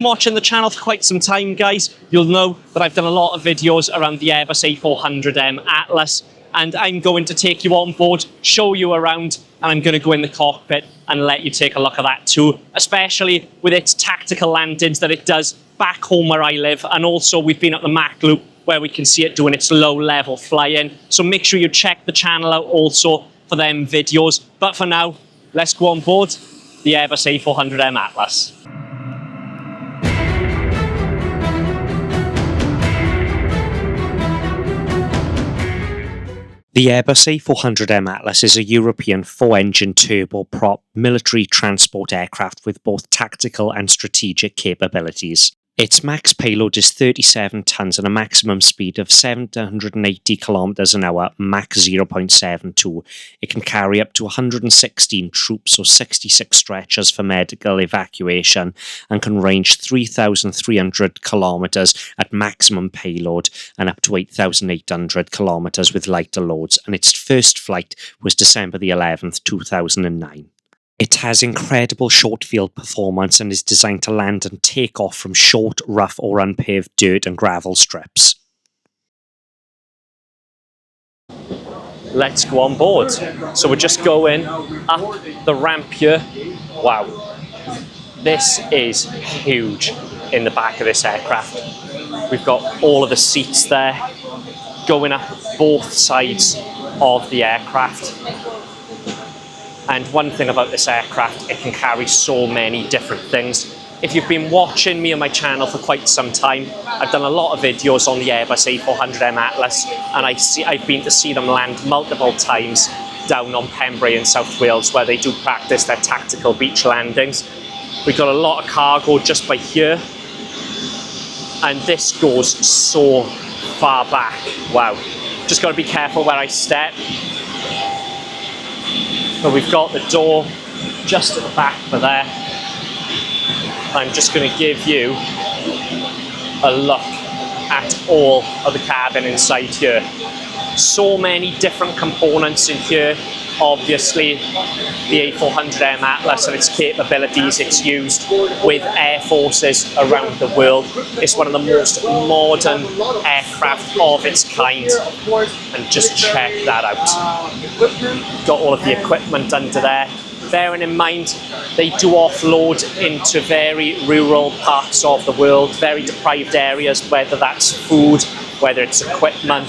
Watching the channel for quite some time, guys, you'll know that I've done a lot of videos around the Airbus A400M Atlas, and I'm going to take you on board, show you around, and I'm going to go in the cockpit and let you take a look at that too, especially with its tactical landings that it does back home where I live, and also we've been at the Mach Loop where we can see it doing its low-level flying. So make sure you check the channel out also for them videos. But for now, let's go on board the Airbus A400M Atlas. The Airbus A400M Atlas is a European 4-engine turboprop military transport aircraft with both tactical and strategic capabilities. Its max payload is 37 tons and a maximum speed of 780 kilometers an hour, Mach 0.72. It can carry up to 116 troops or 66 stretchers for medical evacuation and can range 3,300 kilometers at maximum payload and up to 8,800 kilometers with lighter loads. And its first flight was December the 11th, 2009. It has incredible short field performance and is designed to land and take off from short, rough or unpaved dirt and gravel strips. Let's go on board. So we're just going up the ramp here. Wow, this is huge in the back of this aircraft. We've got all of the seats there going up both sides of the aircraft. And one thing about this aircraft, it can carry so many different things. If you've been watching me on my channel for quite some time, I've done a lot of videos on the Airbus A400M Atlas, and I've been to see them land multiple times down on Pembrey in South Wales, where they do practice their tactical beach landings. We've got a lot of cargo just by here, and this goes so far back. Wow, just got to be careful where I step. But we've got the door just at the back for there. I'm just going to give you a look at all of the cabin inside here. So many different components in here. Obviously, the A400M Atlas and its capabilities, it's used with air forces around the world. It's one of the most modern aircraft of its kind. And just check that out. Got all of the equipment under there. Bearing in mind, they do offload into very rural parts of the world, very deprived areas, whether that's food, whether it's equipment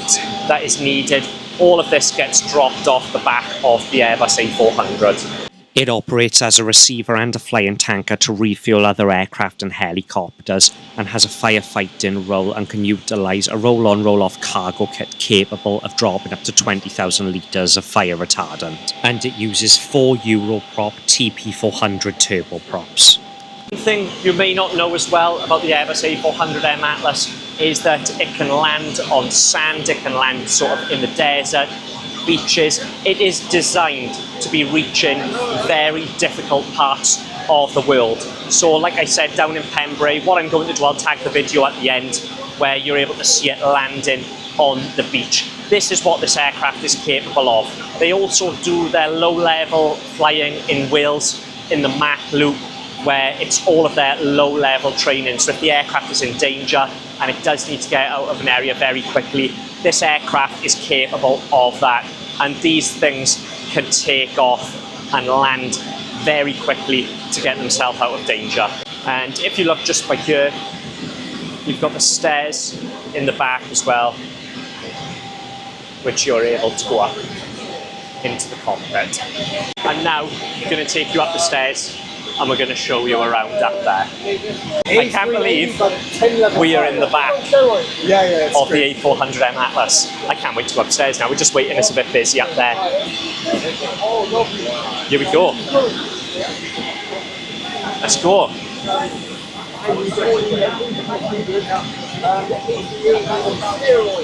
that is needed. All of this gets dropped off the back of the Airbus A400. It operates as a receiver and a flying tanker to refuel other aircraft and helicopters, and has a firefighting role and can utilise a roll-on roll-off cargo kit capable of dropping up to 20,000 litres of fire retardant. And it uses 4 Europrop TP400 turboprops. One thing you may not know as well about the Airbus A400M Atlas is that it can land on sand, it can land sort of in the desert, beaches. It is designed to be reaching very difficult parts of the world. So like I said, down in Pembrey, what I'm going to do, I'll tag the video at the end where you're able to see it landing on the beach. This is what this aircraft is capable of. They also do their low-level flying in Wales in the Mach Loop, where it's all of their low-level training. So if the aircraft is in danger and it does need to get out of an area very quickly, this aircraft is capable of that. And these things can take off and land very quickly to get themselves out of danger. And if you look just by here, you've got the stairs in the back as well, which you're able to go up into the cockpit. And now I'm going to take you up the stairs and we're going to show you around up there. I can't believe we are in the back of the A400M Atlas. I can't wait to go upstairs now. We're just waiting, it's a bit busy up there. Here we go. Let's go.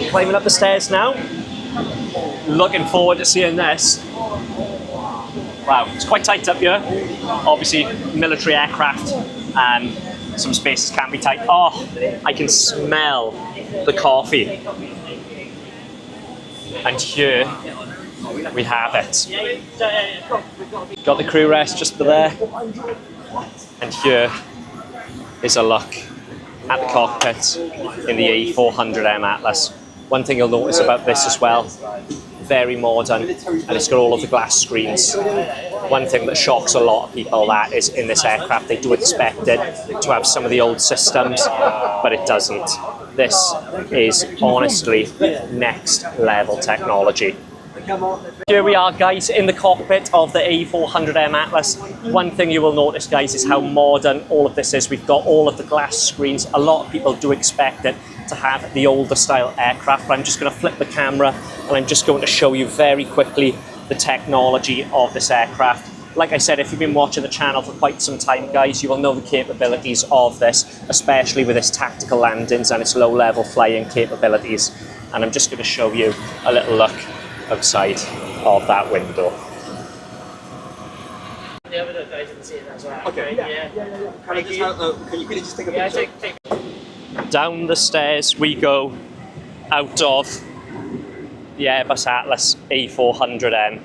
Climbing up the stairs now. Looking forward to seeing this. Wow, it's quite tight up here. Obviously, military aircraft, some spaces can be tight. Oh, I can smell the coffee. And here we have it. Got the crew rest just there. And here is a look at the cockpit in the A400M Atlas. One thing you'll notice about this as well, very modern, and it's got all of the glass screens. One thing that shocks a lot of people that is in this aircraft, they do expect it to have some of the old systems, but it doesn't. This is honestly next level technology. Here we are, guys, in the cockpit of the A400M Atlas. One thing you will notice, guys, is how modern all of this is. We've got all of the glass screens. A lot of people do expect it to have the older style aircraft, but I'm just going to flip the camera and I'm just going to show you very quickly the technology of this aircraft. Like I said, if you've been watching the channel for quite some time, guys, you will know the capabilities of this, especially with its tactical landings and its low-level flying capabilities. And I'm just going to show you a little look outside of that window. The other guys didn't see it as well. Okay. Yeah. Can you just take a picture? Take. Down the stairs we go out of the Airbus Atlas A400M.